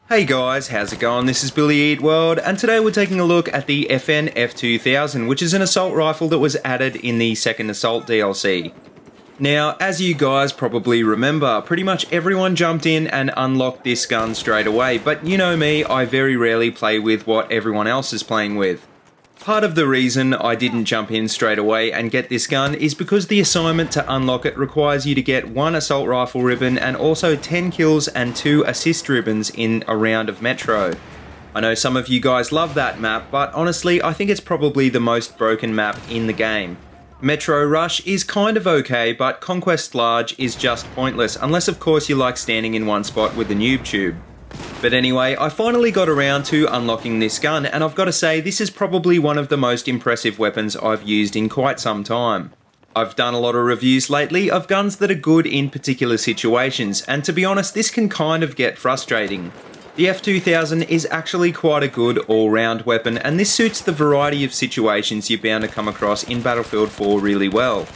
Hey guys, how's it going? This is BillyEatWorld, and today we're taking a look at the F2000, which is an assault rifle that was added in the second Assault DLC. Now, as you guys probably remember, pretty much everyone jumped in and unlocked this gun straight away, but you know me, I very rarely play with what everyone else is playing with. Part of the reason I didn't jump in straight away and get this gun is because the assignment to unlock it requires you to get 1 assault rifle ribbon and also 10 kills and 2 assist ribbons in a round of Metro. I know some of you guys love that map, but honestly I think it's probably the most broken map in the game. Metro Rush is kind of okay, but Conquest Large is just pointless, unless of course you like standing in one spot with the noob tube. But anyway, I finally got around to unlocking this gun, and I've got to say this is probably one of the most impressive weapons I've used in quite some time. I've done a lot of reviews lately of guns that are good in particular situations, and to be honest this can kind of get frustrating. The F2000 is actually quite a good all-round weapon, and this suits the variety of situations you're bound to come across in Battlefield 4 really well.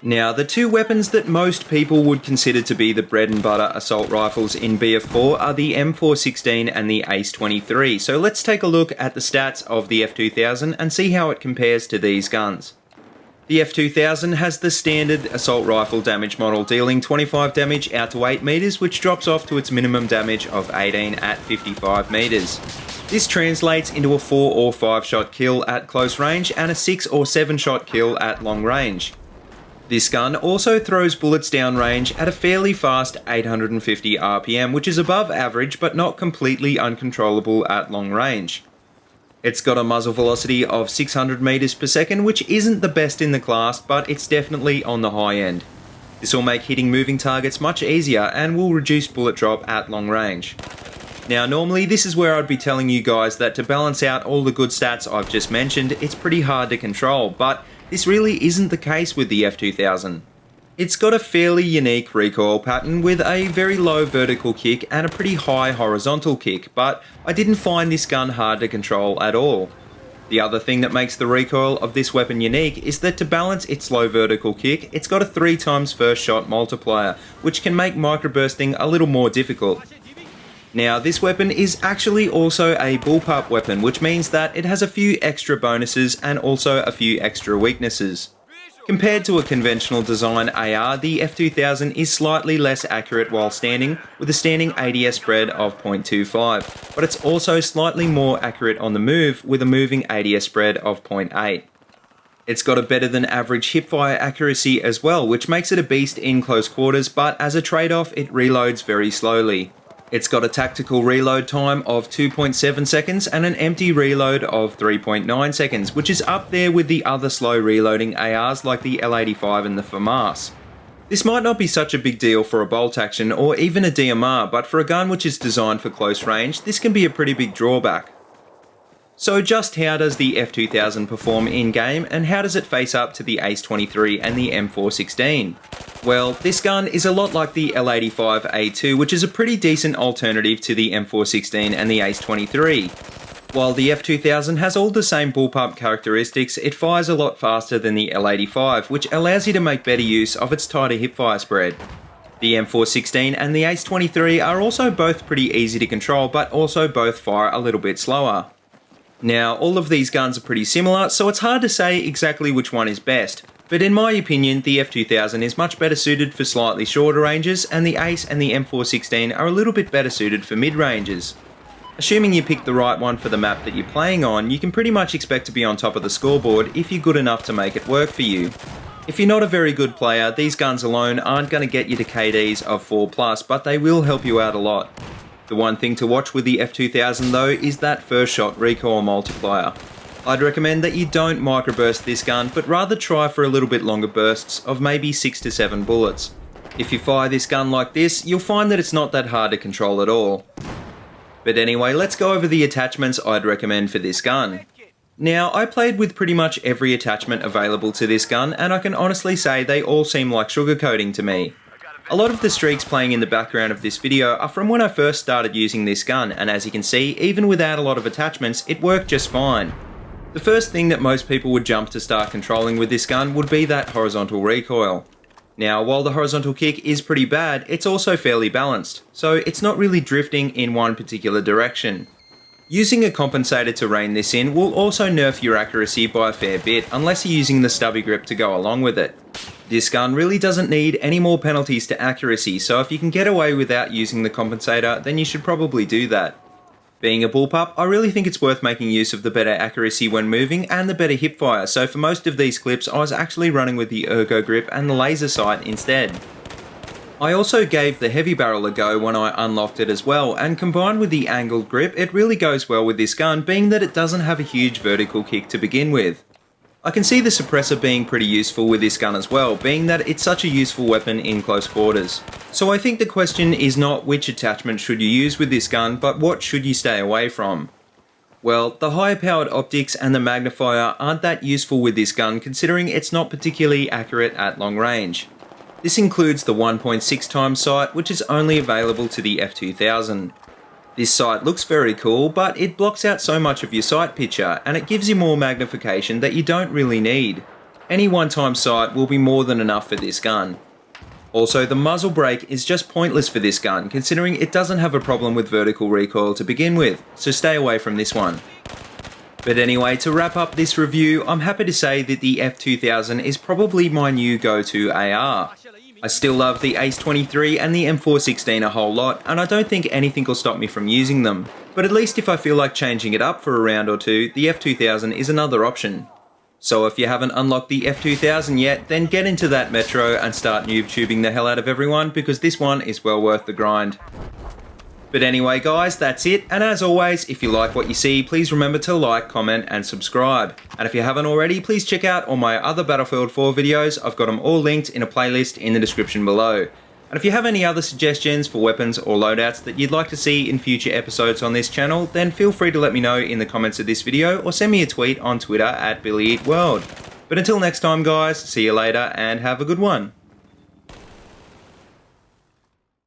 Now, the two weapons that most people would consider to be the bread and butter assault rifles in BF4 are the M416 and the ACE-23, so let's take a look at the stats of the F2000 and see how it compares to these guns. The F2000 has the standard assault rifle damage model, dealing 25 damage out to 8 meters, which drops off to its minimum damage of 18 at 55 meters. This translates into a 4 or 5 shot kill at close range and a 6 or 7 shot kill at long range. This gun also throws bullets downrange at a fairly fast 850 RPM, which is above average but not completely uncontrollable at long range. It's got a muzzle velocity of 600 meters per second, which isn't the best in the class, but it's definitely on the high end. This will make hitting moving targets much easier and will reduce bullet drop at long range. Now normally this is where I'd be telling you guys that to balance out all the good stats I've just mentioned, it's pretty hard to control, but this really isn't the case with the F2000. It's got a fairly unique recoil pattern with a very low vertical kick and a pretty high horizontal kick, but I didn't find this gun hard to control at all. The other thing that makes the recoil of this weapon unique is that to balance its low vertical kick, it's got a 3 times first shot multiplier, which can make microbursting a little more difficult. Now, this weapon is actually also a bullpup weapon, which means that it has a few extra bonuses and also a few extra weaknesses. Compared to a conventional design AR, the F2000 is slightly less accurate while standing, with a standing ADS spread of 0.25, but it's also slightly more accurate on the move, with a moving ADS spread of 0.8. It's got a better than average hipfire accuracy as well, which makes it a beast in close quarters, but as a trade-off it reloads very slowly. It's got a tactical reload time of 2.7 seconds and an empty reload of 3.9 seconds, which is up there with the other slow reloading ARs like the L85 and the FAMAS. This might not be such a big deal for a bolt action or even a DMR, but for a gun which is designed for close range, this can be a pretty big drawback. So just how does the F2000 perform in-game, and how does it face up to the ACE-23 and the M416? Well, this gun is a lot like the L85A2, which is a pretty decent alternative to the M416 and the ACE-23. While the F2000 has all the same bullpup characteristics, it fires a lot faster than the L85, which allows you to make better use of its tighter hipfire spread. The M416 and the ACE-23 are also both pretty easy to control, but also both fire a little bit slower. Now, all of these guns are pretty similar, so it's hard to say exactly which one is best, but in my opinion, the F2000 is much better suited for slightly shorter ranges, and the ACE and the M416 are a little bit better suited for mid-ranges. Assuming you pick the right one for the map that you're playing on, you can pretty much expect to be on top of the scoreboard if you're good enough to make it work for you. If you're not a very good player, these guns alone aren't going to get you to KDs of 4+, but they will help you out a lot. The one thing to watch with the F2000 though is that first shot recoil multiplier. I'd recommend that you don't microburst this gun, but rather try for a little bit longer bursts of maybe 6 to 7 bullets. If you fire this gun like this, you'll find that it's not that hard to control at all. But anyway, let's go over the attachments I'd recommend for this gun. Now, I played with pretty much every attachment available to this gun, and I can honestly say they all seem like sugarcoating to me. A lot of the streaks playing in the background of this video are from when I first started using this gun, and as you can see, even without a lot of attachments, it worked just fine. The first thing that most people would jump to start controlling with this gun would be that horizontal recoil. Now, while the horizontal kick is pretty bad, it's also fairly balanced, so it's not really drifting in one particular direction. Using a compensator to rein this in will also nerf your accuracy by a fair bit unless you're using the stubby grip to go along with it. This gun really doesn't need any more penalties to accuracy, so if you can get away without using the compensator, then you should probably do that. Being a bullpup, I really think it's worth making use of the better accuracy when moving and the better hipfire, so for most of these clips I was actually running with the ergo grip and the laser sight instead. I also gave the heavy barrel a go when I unlocked it as well, and combined with the angled grip, it really goes well with this gun, being that it doesn't have a huge vertical kick to begin with. I can see the suppressor being pretty useful with this gun as well, being that it's such a useful weapon in close quarters. So I think the question is not which attachment should you use with this gun, but what should you stay away from? Well, the higher powered optics and the magnifier aren't that useful with this gun, considering it's not particularly accurate at long range. This includes the 1.6x sight, which is only available to the F2000. This sight looks very cool, but it blocks out so much of your sight picture, and it gives you more magnification that you don't really need. Any one-time sight will be more than enough for this gun. Also, the muzzle brake is just pointless for this gun, considering it doesn't have a problem with vertical recoil to begin with, so stay away from this one. But anyway, to wrap up this review, I'm happy to say that the F2000 is probably my new go-to AR. I still love the Ace 23 and the M416 a whole lot, and I don't think anything will stop me from using them. But at least if I feel like changing it up for a round or two, the F2000 is another option. So if you haven't unlocked the F2000 yet, then get into that Metro and start noob tubing the hell out of everyone, because this one is well worth the grind. But anyway guys, that's it, and as always, if you like what you see, please remember to like, comment and subscribe. And if you haven't already, please check out all my other Battlefield 4 videos. I've got them all linked in a playlist in the description below. And if you have any other suggestions for weapons or loadouts that you'd like to see in future episodes on this channel, then feel free to let me know in the comments of this video or send me a tweet on Twitter at BillyEatWorld. But until next time guys, see you later and have a good one.